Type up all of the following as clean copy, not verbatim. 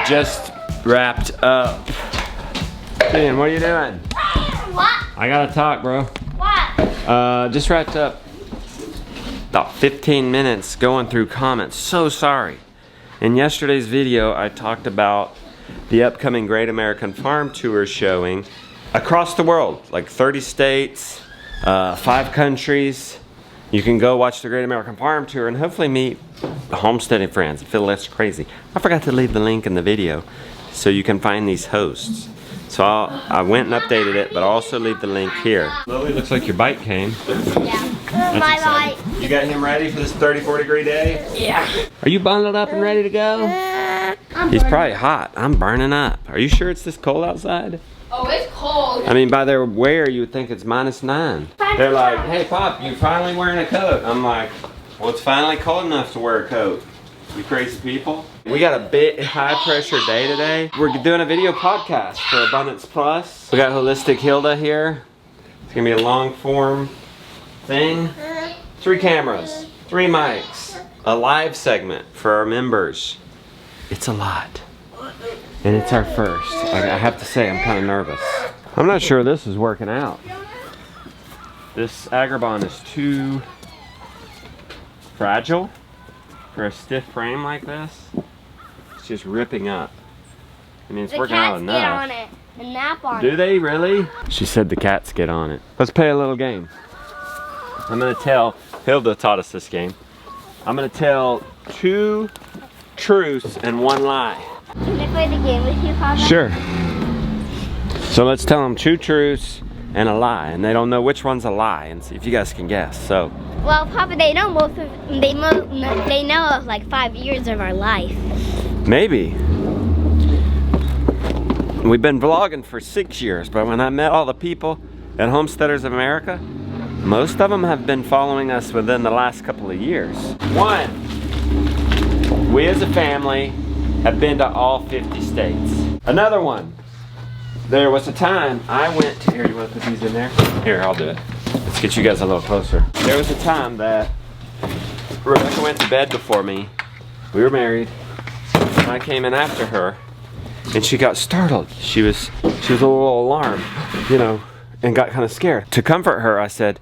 I just wrapped up. Ian, what are you doing? What? I gotta talk, bro. What? Just wrapped up about 15 minutes going through comments. So sorry. In yesterday's video, I talked about the upcoming Great American Farm Tour showing across the world, like 30 states, 5 countries. You can go watch the Great American Farm Tour and hopefully meet homesteading friends and feel less crazy. I forgot to leave the link in the video so you can find these hosts. So I went and updated it, but I'll also leave the link here. Lily, looks like your bike came. Yeah. That's My exciting. bike. You got him ready for this 34 degree day? Yeah. Are you bundled up and ready to go? He's probably hot. I'm burning up. Are you sure it's this cold outside? Oh, it's cold. I mean, by their wear, you would think it's -9. They're like, hey, Pop, you finally wearing a coat. I'm like, well, it's finally cold enough to wear a coat. You crazy people. We got a bit high pressure day today. We're doing a video podcast for Abundance Plus. We got Holistic Hilda here. It's gonna be a long form thing. 3 cameras, 3 mics, a live segment for our members. It's a lot. And it's our first. I have to say, I'm kind of nervous. I'm not sure this is working out. This Agribon is too fragile for a stiff frame like this. It's just ripping up. I mean, it's working out enough. The cats get on it and nap on it. Do they really? She said the cats get on it. Let's play a little game. I'm gonna tell, Hilda taught us this game. I'm gonna tell 2 truths and 1 lie. Can I play the game with you, Papa? Sure. So let's tell them 2 truths and a lie, and they don't know which one's a lie, and see if you guys can guess. So. Well, Papa, they know they know of like 5 years of our life. Maybe. We've been vlogging for 6 years, but when I met all the people at Homesteaders of America, most of them have been following us within the last couple of years. 1, we as a family have been to all 50 states. Another one, there was a time I went to, here, you want to put these in there? Here, I'll do it. Let's get you guys a little closer. There was a time that Rebecca went to bed before me. We were married, and I came in after her, and she got startled. She was a little alarmed, you know, and got kind of scared. To comfort her, I said,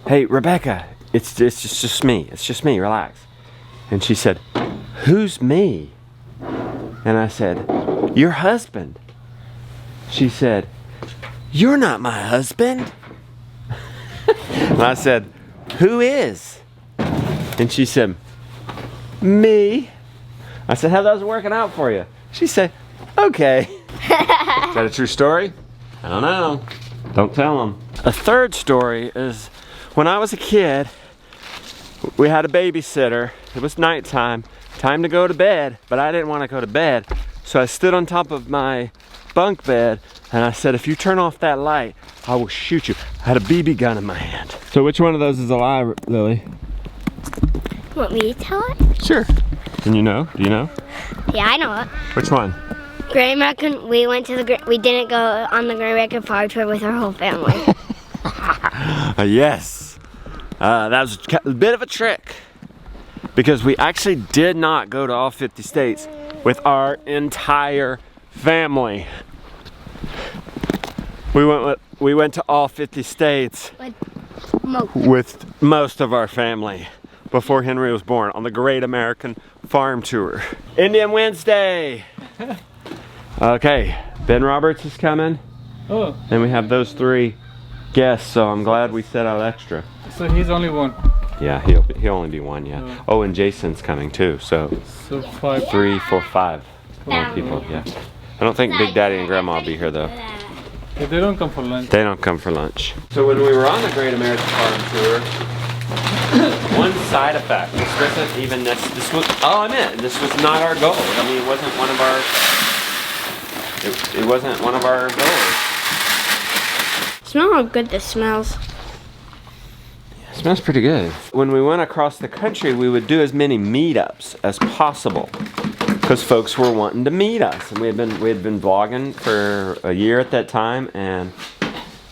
hey, Rebecca, it's just me. It's just me, relax. And she said, who's me? And I said, your husband. She said, you're not my husband. And I said, who is? And she said, me. I said, how those working out for you? She said, okay. Is that a true story? I don't know. Don't tell them. A third story is when I was a kid, we had a babysitter. It was nighttime, time to go to bed, but I didn't want to go to bed. So I stood on top of my bunk bed and I said, if you turn off that light, I will shoot you. I had a BB gun in my hand. So which one of those is a lie, Lily? Want me to tell it? Sure. Can you know? Do you know? Yeah, I know it. Which one? Great American. We didn't go on the Great American Farm Tour with our whole family. Yes. That was a bit of a trick because we actually did not go to all 50 states with our entire family. We went to all 50 states with most of our family before Henry was born on the Great American Farm Tour. Indian Wednesday. Okay, Ben Roberts is coming. Oh. And we have those 3 guests, so I'm glad we set out extra. So he's only one. Yeah, he'll only be 1, yeah. Oh, and Jason's coming too, so So 5. 3, 4, 5 more people, yeah. I don't think Big Daddy and Grandma will be here though. Yeah, they don't come for lunch. They don't come for lunch. So when we were on the Great American Farm Tour, one side effect, this wasn't even this was not our goal. I mean, it wasn't one of our goals. Smell how good this smells. It smells pretty good. When we went across the country, we would do as many meetups as possible because folks were wanting to meet us, and we had been vlogging for a year at that time, and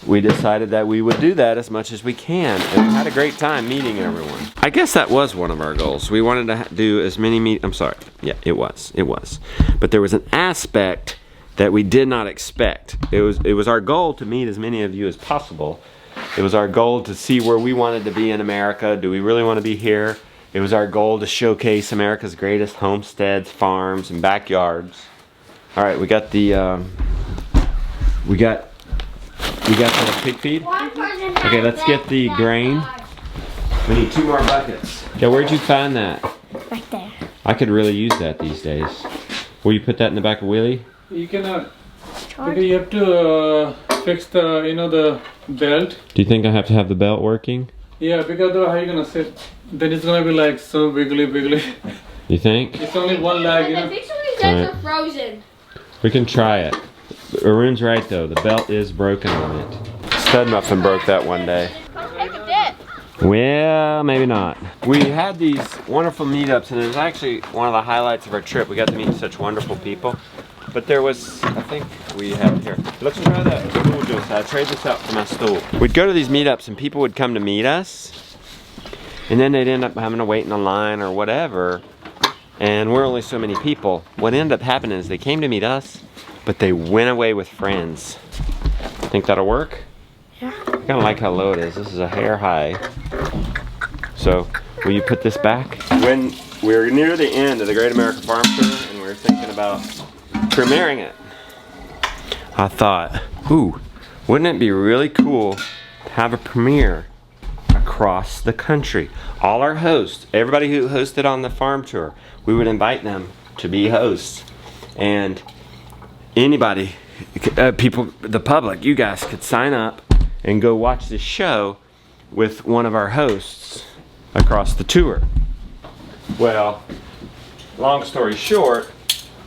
we decided that we would do that as much as we can, and we had a great time meeting everyone. I guess that was one of our goals. We wanted to do as many I'm sorry, yeah, it was. But there was an aspect that we did not expect. It was our goal to meet as many of you as possible. It was our goal to see where we wanted to be in America. Do we really want to be here? It was our goal to showcase America's greatest homesteads, farms, and backyards. All right, we got the pig feed. Okay, let's get the grain. We need 2 more buckets. Yeah, where'd you find that? Right there. I could really use that these days. Will you put that in the back of Willie? You cannot. Because you have to fix the, the belt. Do you think I have to have the belt working? Yeah, because how are you gonna sit? Then it's gonna be like so wiggly. You think? It's only one leg, The picture you guys are frozen. We can try it. Arun's right though, the belt is broken on it. Stud Muffin broke that one day. Take a dip. Well, maybe not. We had these wonderful meetups, and it was actually one of the highlights of our trip. We got to meet such wonderful people. But there was, I think we have here. Let's try that stool, Josiah. Trade this out for my stool. We'd go to these meetups, and people would come to meet us, and then they'd end up having to wait in a line or whatever. And we're only so many people. What ended up happening is they came to meet us, but they went away with friends. Think that'll work? Yeah. I kind of like how low it is. This is a hair high. So, will you put this back? When we're near the end of the Great American Farm Tour and we're thinking about premiering it, I thought, ooh, wouldn't it be really cool to have a premiere across the country? All our hosts, everybody who hosted on the farm tour, we would invite them to be hosts. And anybody, people, the public, you guys could sign up and go watch this show with one of our hosts across the tour. Well, long story short,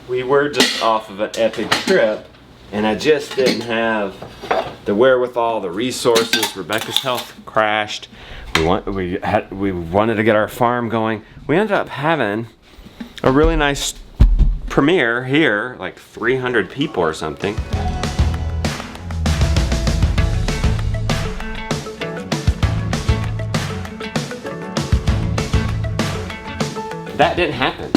we were just off of an epic trip, and I just didn't have the wherewithal, the resources. Rebecca's health crashed. We wanted to get our farm going. We ended up having a really nice premiere here, like 300 people or something. That didn't happen.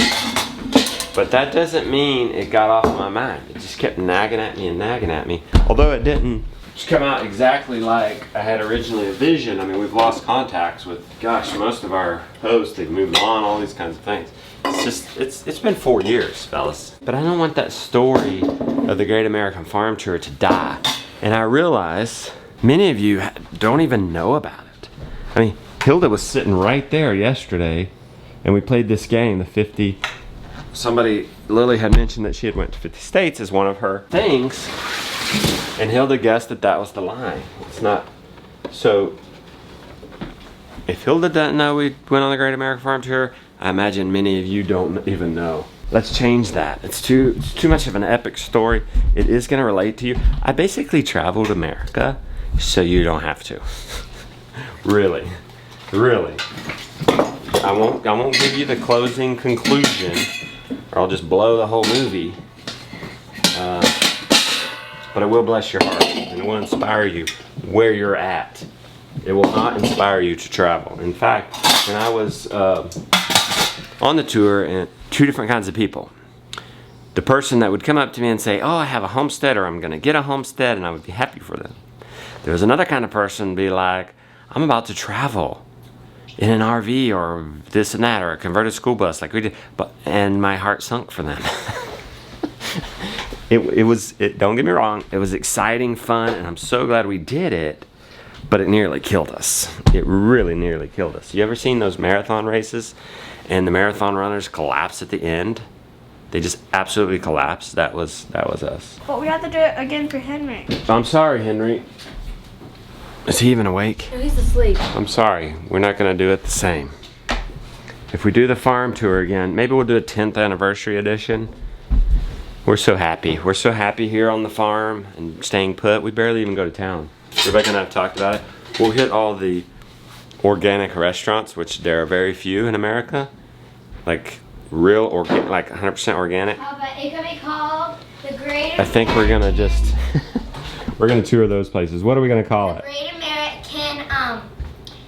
But that doesn't mean it got off my mind. It just kept nagging at me and nagging at me. Although it didn't come out exactly like I had originally envisioned. I mean, we've lost contacts with, gosh, most of our hosts. They've moved on, all these kinds of things. It's just, it's been 4 years, fellas. But I don't want that story of the Great American Farm Tour to die. And I realize many of you don't even know about it. I mean, Hilda was sitting right there yesterday, and we played this game, the 50. Lily had mentioned that she had went to 50 states as one of her things, and Hilda guessed that that was the line. It's not. So, if Hilda doesn't know we went on the Great American Farm Tour, I imagine many of you don't even know. Let's change that. It's too much of an epic story. It is going to relate to you. I basically traveled America so you don't have to. Really. I won't give you the closing conclusion, or I'll just blow the whole movie. But it will bless your heart, and it will inspire you where you're at. It will not inspire you to travel. In fact, when I was on the tour, and 2 different kinds of people. The person that would come up to me and say, oh, I have a homestead, or I'm going to get a homestead, and I would be happy for them. There was another kind of person be like, I'm about to travel in an RV or this and that, or a converted school bus like we did, and my heart sunk for them. Don't get me wrong, it was exciting, fun, and I'm so glad we did it, but it nearly killed us. It really nearly killed us. You ever seen those marathon races and the marathon runners collapse at the end? They just absolutely collapsed. That was us. But we have to do it again for Henry. I'm sorry, Henry. Is he even awake? No, he's asleep. I'm sorry, we're not gonna do it the same. If we do the farm tour again, maybe we'll do a 10th anniversary edition. We're so happy. We're so happy here on the farm and staying put. We barely even go to town. Rebecca and I have talked about it. We'll hit all the organic restaurants, which there are very few in America. Like real organic, like 100% organic. But it could be called the Great. I think we're gonna just We're gonna tour those places. What are we gonna call it? Great American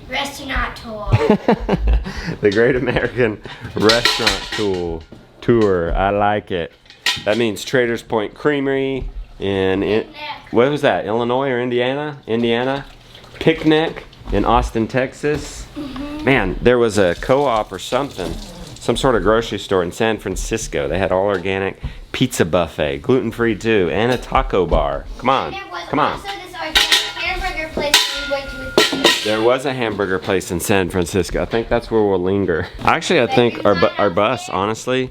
Restaurant Tour. The Great American Restaurant Tour. I like it. That means Traders Point Creamery in what was that? Illinois or Indiana? Indiana. Picnic in Austin, Texas. Man, there was a co-op or something, some sort of grocery store in San Francisco. They had all organic pizza buffet, gluten-free too, and a taco bar. Come on, come on. Also this organic hamburger place we went to. There was a hamburger place in San Francisco. I think that's where we'll linger. Actually, I think our bus, honestly,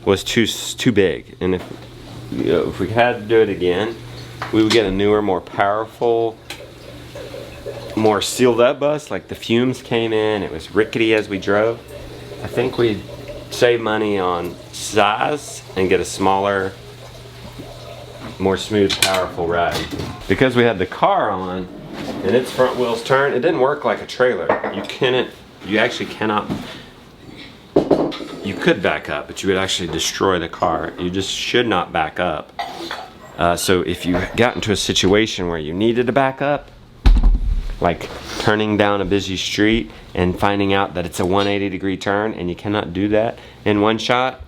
was too big. And if we had to do it again, we would get a newer, more powerful, more sealed up bus. Like the fumes came in, it was rickety as we drove. I think we'd save money on size and get a smaller, more smooth, powerful ride. Because we had the car on and its front wheels turn, it didn't work like a trailer. You actually cannot, you could back up, but you would actually destroy the car. You just should not back up. So if you got into a situation where you needed to back up, like turning down a busy street and finding out that it's a 180-degree turn and you cannot do that in one shot,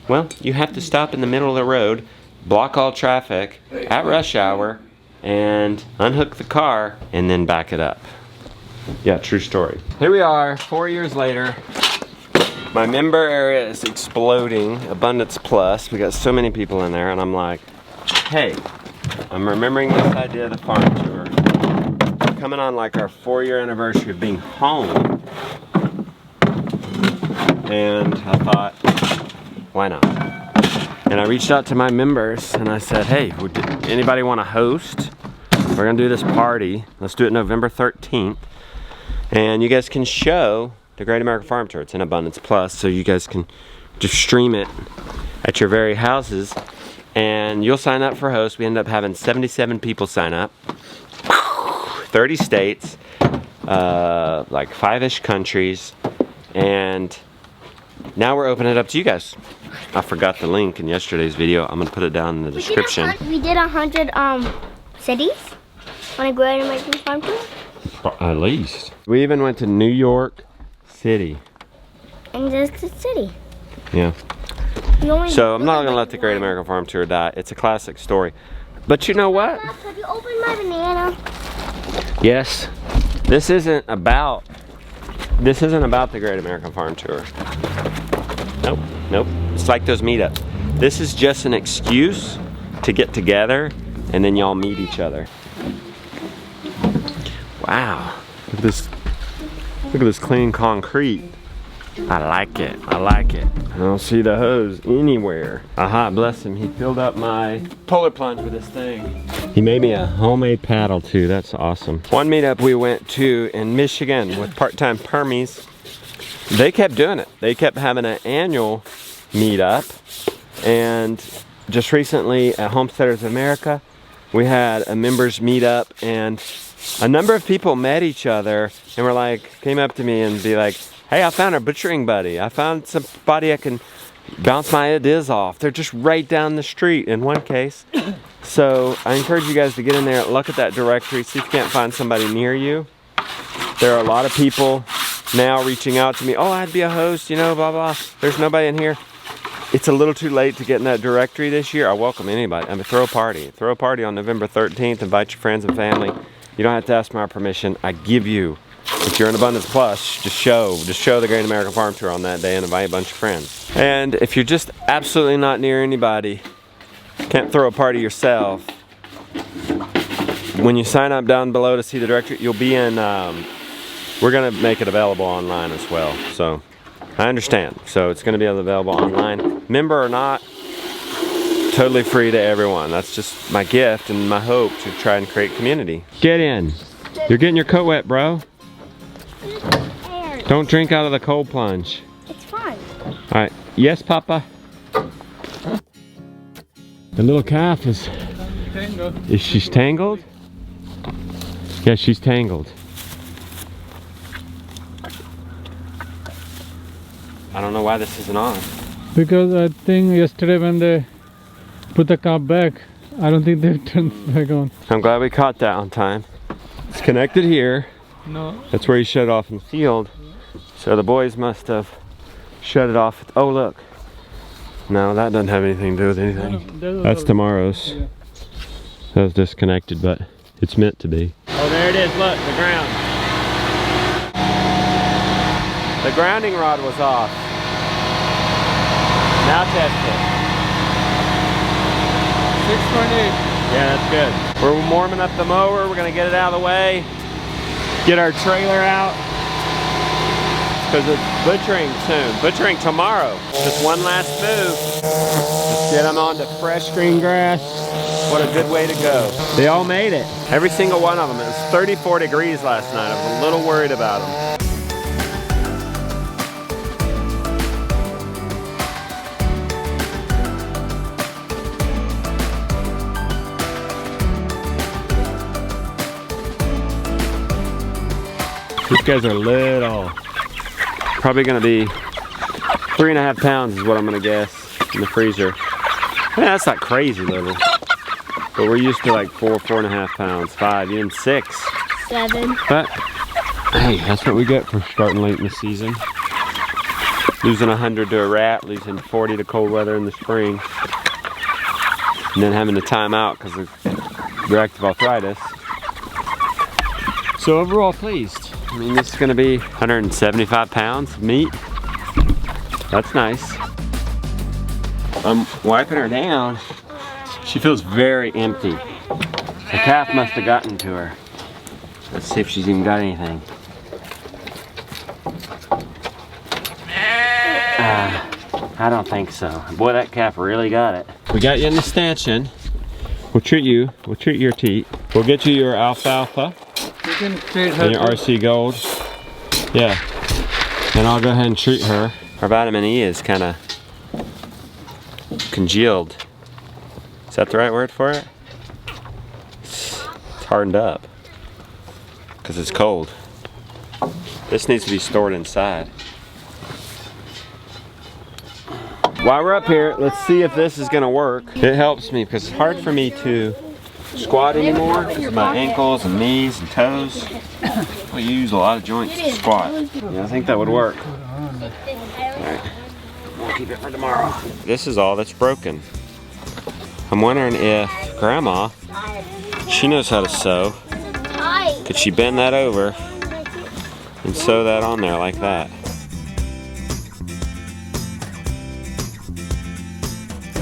well, you have to stop in the middle of the road, block all traffic at rush hour, and unhook the car and then back it up. Yeah, true story. Here we are, 4 years later. My member area is exploding, Abundance Plus. We got so many people in there and I'm like, hey, I'm remembering this idea of the farm tour. We're coming on like our 4-year anniversary of being home. And I thought, why not? And I reached out to my members and I said, hey, would anybody want to host? We're gonna do this party. Let's do it November 13th. And you guys can show the Great American Farm Tour. It's in Abundance Plus, so you guys can just stream it at your very houses. And you'll sign up for host. We end up having 77 people sign up. 30 states, like 5-ish countries. And now we're opening it up to you guys. I forgot the link in yesterday's video. I'm gonna put it down in the description. We did 100 cities on a Great American Farm Tour. At least. We even went to New York City. And just the city. Yeah. So I'm not gonna let the Great American Farm Tour die. It's a classic story. But you know what? Have you opened my banana? Yes. This isn't about the Great American Farm Tour. Nope, nope. It's like those meetups. This is just an excuse to get together and then y'all meet each other. Wow. Look at this. Look at this clean concrete. I like it. I like it. I don't see the hose anywhere. Aha, bless him. He filled up my polar plunge with this thing. He made me a homemade paddle too. That's awesome. One meetup we went to in Michigan with part-time permies. They kept doing it. They kept having an annual meetup. And just recently at Homesteaders of America, we had a members meetup and a number of people met each other and were like, came up to me and be like, hey, I found a butchering buddy. I found somebody I can bounce my ideas off. They're just right down the street in one case. So I encourage you guys to get in there, look at that directory, see if you can't find somebody near you. There are a lot of people now reaching out to me. Oh, I'd be a host, you know, blah, blah. There's nobody in here. It's a little too late to get in that directory this year. I welcome anybody. I mean, throw a party. Throw a party on November 13th. Invite your friends and family. You don't have to ask my permission. I give you. If you're in Abundance Plus, just show the Great American Farm Tour on that day and invite a bunch of friends. And if you're just absolutely not near anybody, can't throw a party yourself, when you sign up down below to see the directory, you'll be in, we're gonna make it available online as well. So I understand. So it's gonna be available online. Member or not, totally free to everyone. That's just my gift and my hope to try and create community. Get in. You're getting your coat wet, bro. Don't drink out of the cold plunge. It's fine. Alright. Yes, Papa. The little calf is... Tangled. Is she tangled? Yeah, she's tangled. I don't know why this isn't on. Because I think yesterday when they put the calf back, I don't think they've turned back on. I'm glad we caught that on time. It's connected here. No. That's where you shut it off in the field. So the boys must have shut it off. Oh, look. No, that doesn't have anything to do with anything. That's tomorrow's. Yeah. That was disconnected, but it's meant to be. Oh, there it is. Look, the ground. The grounding rod was off. Now test it. 6.8. Yeah, that's good. We're warming up the mower. We're gonna get it out of the way. Get our trailer out. Because it's butchering soon. Butchering tomorrow. Just one last move. Just get them onto fresh green grass. What a good way to go. They all made it. Every single one of them. It was 34 degrees last night. I was a little worried about them. These guys are little. Probably gonna be 3.5 pounds is what I'm gonna guess in the freezer. Yeah, that's not crazy little. But we're used to like 4.5 pounds, 5, even 6. 7. But hey, that's what we get for starting late in the season. Losing 100 to a rat, losing 40 to cold weather in the spring. And then having to time out because of reactive arthritis. So overall pleased. I mean, this is gonna be 175 pounds of meat. That's nice. I'm wiping her down. She feels very empty. The calf must have gotten to her. Let's see if she's even got anything. I don't think so. Boy, that calf really got it. We got you in the stanchion. We'll treat you. We'll treat your teat. We'll get you your alfalfa. You can trade her. And your RC Gold. Yeah. And I'll go ahead and treat her. Her vitamin E is kind of congealed. Is that the right word for it? It's hardened up. Because it's cold. This needs to be stored inside. While we're up here, let's see if this is going to work. It helps me because it's hard for me to squat anymore because of my ankles and knees and toes. We use a lot of joints to squat. Yeah, I think that would work. Alright, we'll keep it for tomorrow. This is all that's broken. I'm wondering if Grandma, she knows how to sew. Could she bend that over and sew that on there like that?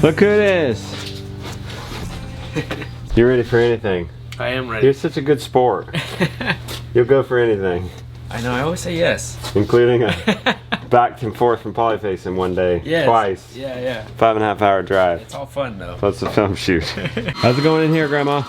Look who it is. You ready for anything? I am ready. You're such a good sport. You'll go for anything. I know, I always say yes. Including a back and forth from Polyface in one day. Yes. Twice. Yeah. 5.5 hour drive. It's all fun though. Plus the film shoot. How's it going in here, Grandma?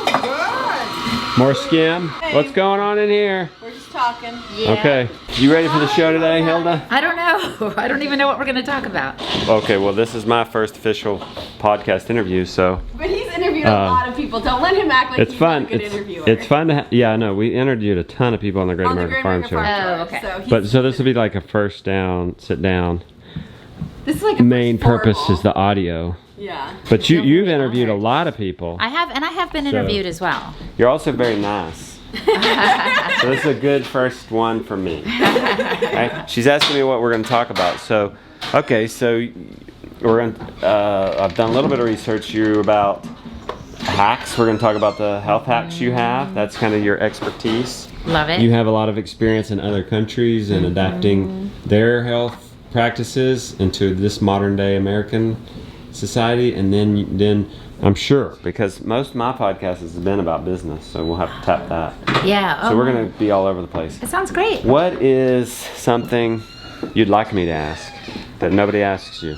Good. More skim? What's going on in here? We're just talking. Okay. You ready for the show today, Hilda? I don't know. I don't even know what we're going to talk about. Okay, well this is my first official podcast interview, so. But he's interviewed a lot of people. Don't let him act like It's he's fun. not a good interviewer. It's fun to yeah, I know. We interviewed a ton of people on the Great On the American Great Farm American Show. Farm Oh, okay. So he's- But so this will be like a first down, sit down. this is like a Main first purpose formal. is the audio. Yeah. But you've interviewed a lot of people. I have been interviewed as well. You're also very nice. So this is a good first one for me. Right? She's asking me what we're going to talk about. So, okay, so we're going I've done a little bit of research. You're about hacks. We're going to talk about the health hacks you have. That's kind of your expertise. Love it. You have a lot of experience in other countries and adapting their health practices into this modern day American society, and then I'm sure, because most of my podcast has been about business, so we'll have to tap that. Yeah. So we're going to be all over the place. It sounds great. What is something you'd like me to ask that nobody asks you?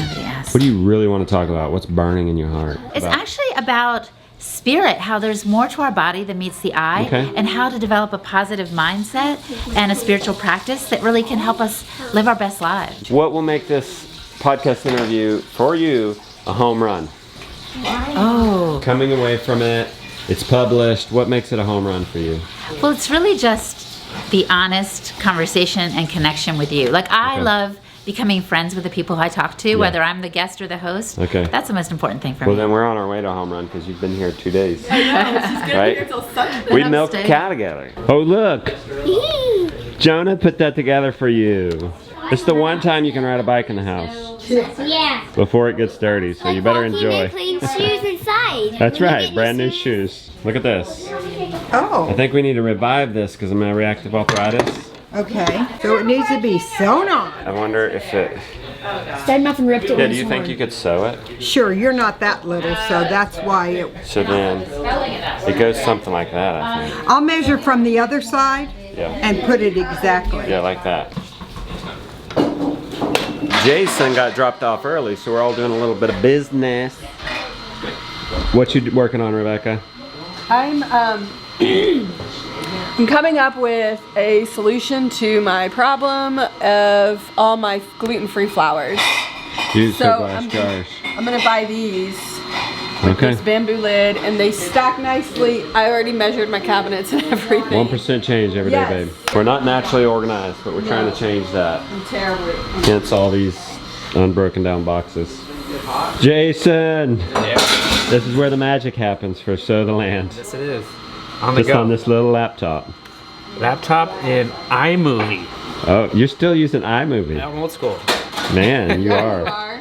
Nobody asked. What do you really want to talk about? What's burning in your heart? It's actually about spirit, how there's more to our body than meets the eye, Okay. and how to develop a positive mindset and a spiritual practice that really can help us live our best lives. What will make this podcast interview for you a home run? Oh. Coming away from it, it's published. What makes it a home run for you? Well, it's really just the honest conversation and connection with you. Like, I Okay. love becoming friends with the people I talk to, whether I'm the guest or the host. Okay. That's the most important thing for Well, me. then we're on our way to home run because you've been here 2 days. I know, she's gonna Right? be here till Sunday. We milked a cow together. Oh, look. Jonah put that together for you. It's the one time you can ride a bike in the house Yeah. before it gets dirty, so you better enjoy. Clean shoes inside. That's right, brand new shoes. Look at this. I Oh, think we need to revive this because of my reactive arthritis. okay. So it needs to be sewn on. I wonder if it... Said nothing ripped it. Yeah, do you think you could sew it? Sure, you're not that little, so that's why it. So then it goes something like that, I think. I'll measure from the other side Yeah. and put it exactly. Yeah, like that. Jason got dropped off early, so we're all doing a little bit of business. What you working on, Rebecca? I'm I'm coming up with a solution to my problem of all my gluten-free flours. Use So, glass jars. I'm gonna buy these with Okay. this bamboo lid, and they stack nicely. I already measured my cabinets and everything. 1% change every day, Yes. babe. We're not naturally organized, but we're trying to change that. I'm terribly. Hence all these unbroken down boxes. Jason! This is where the magic happens for Sow the Land. Yes, it is. On the Just go. on this little laptop. Laptop and iMovie. Oh, you're still using iMovie. I'm old school. Man, you are.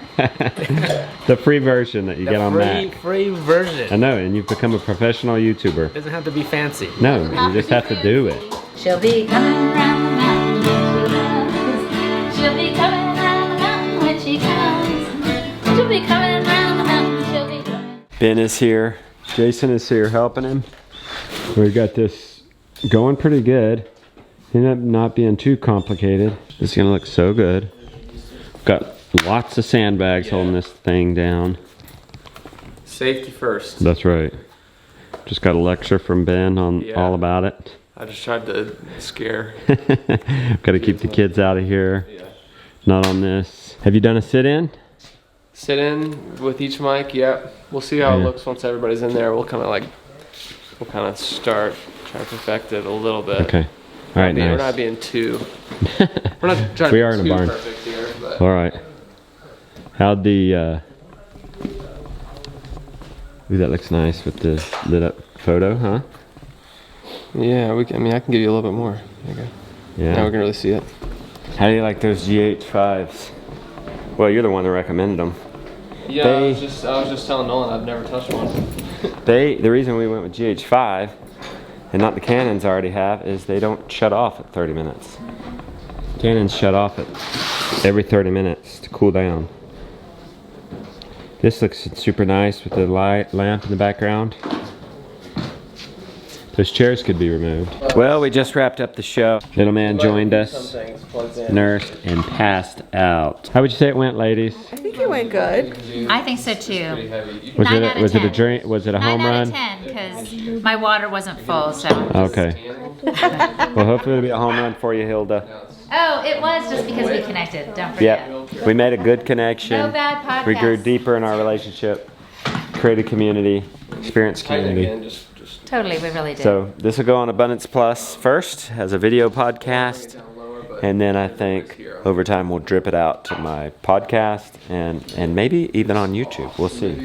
The free version that you get on Mac. Free version. I know, and you've become a professional YouTuber. Doesn't have to be fancy. No, you just have to do it. She'll be coming round the mountain when she comes. She'll be coming round the mountain when she comes. She'll be coming round the mountain. She'll be coming. Ben is here. Jason is here helping him. We got this going pretty good. Ended up not being too complicated. It's gonna look so good. Got lots of sandbags holding this thing down. Safety first. That's right. Just got a lecture from Ben on Yeah. all about it. I just tried to scare. Got to keep the kids out of here. Yeah. Not on this. Have you done a sit-in? Sit in with each mic. Yep. We'll see how it Yeah. looks once everybody's in there. We'll kind of start try to perfect it a little bit. Okay. All right, We're not nice. being too. We're not trying We to are be in a too barn. perfect here, but All right. How'd the? Ooh, that looks nice with the lit up photo, huh? yeah. I mean, I can give you a little bit more. There you go. Yeah. Now we can really see it. How do you like those GH5s? Well, you're the one that recommended them. Yeah. I was just telling Nolan I've never touched one. The reason we went with GH5 and not the Canons I already have is they don't shut off at 30 minutes. Canons shut off at every 30 minutes to cool down. This looks super nice with the light lamp in the background. Those chairs could be removed. Well, we just wrapped up the show. Little man joined us, nursed, and passed out. How would you say it went, ladies? I think it went good. I think so too. Was 9 it out of was it a 10. drink? Was it a 9 home out run? of 10 because my water wasn't full, so. Okay. Well, hopefully it'll be a home run for you, Hilda. Oh, it was just because we connected. Don't forget. Yep. We made a good connection. No bad podcast. We grew deeper in our relationship, created community, experienced community. Again, just Totally, we really did. So this will go on Abundance Plus first as a video podcast, and then I think over time we'll drip it out to my podcast and maybe even on YouTube. We'll see.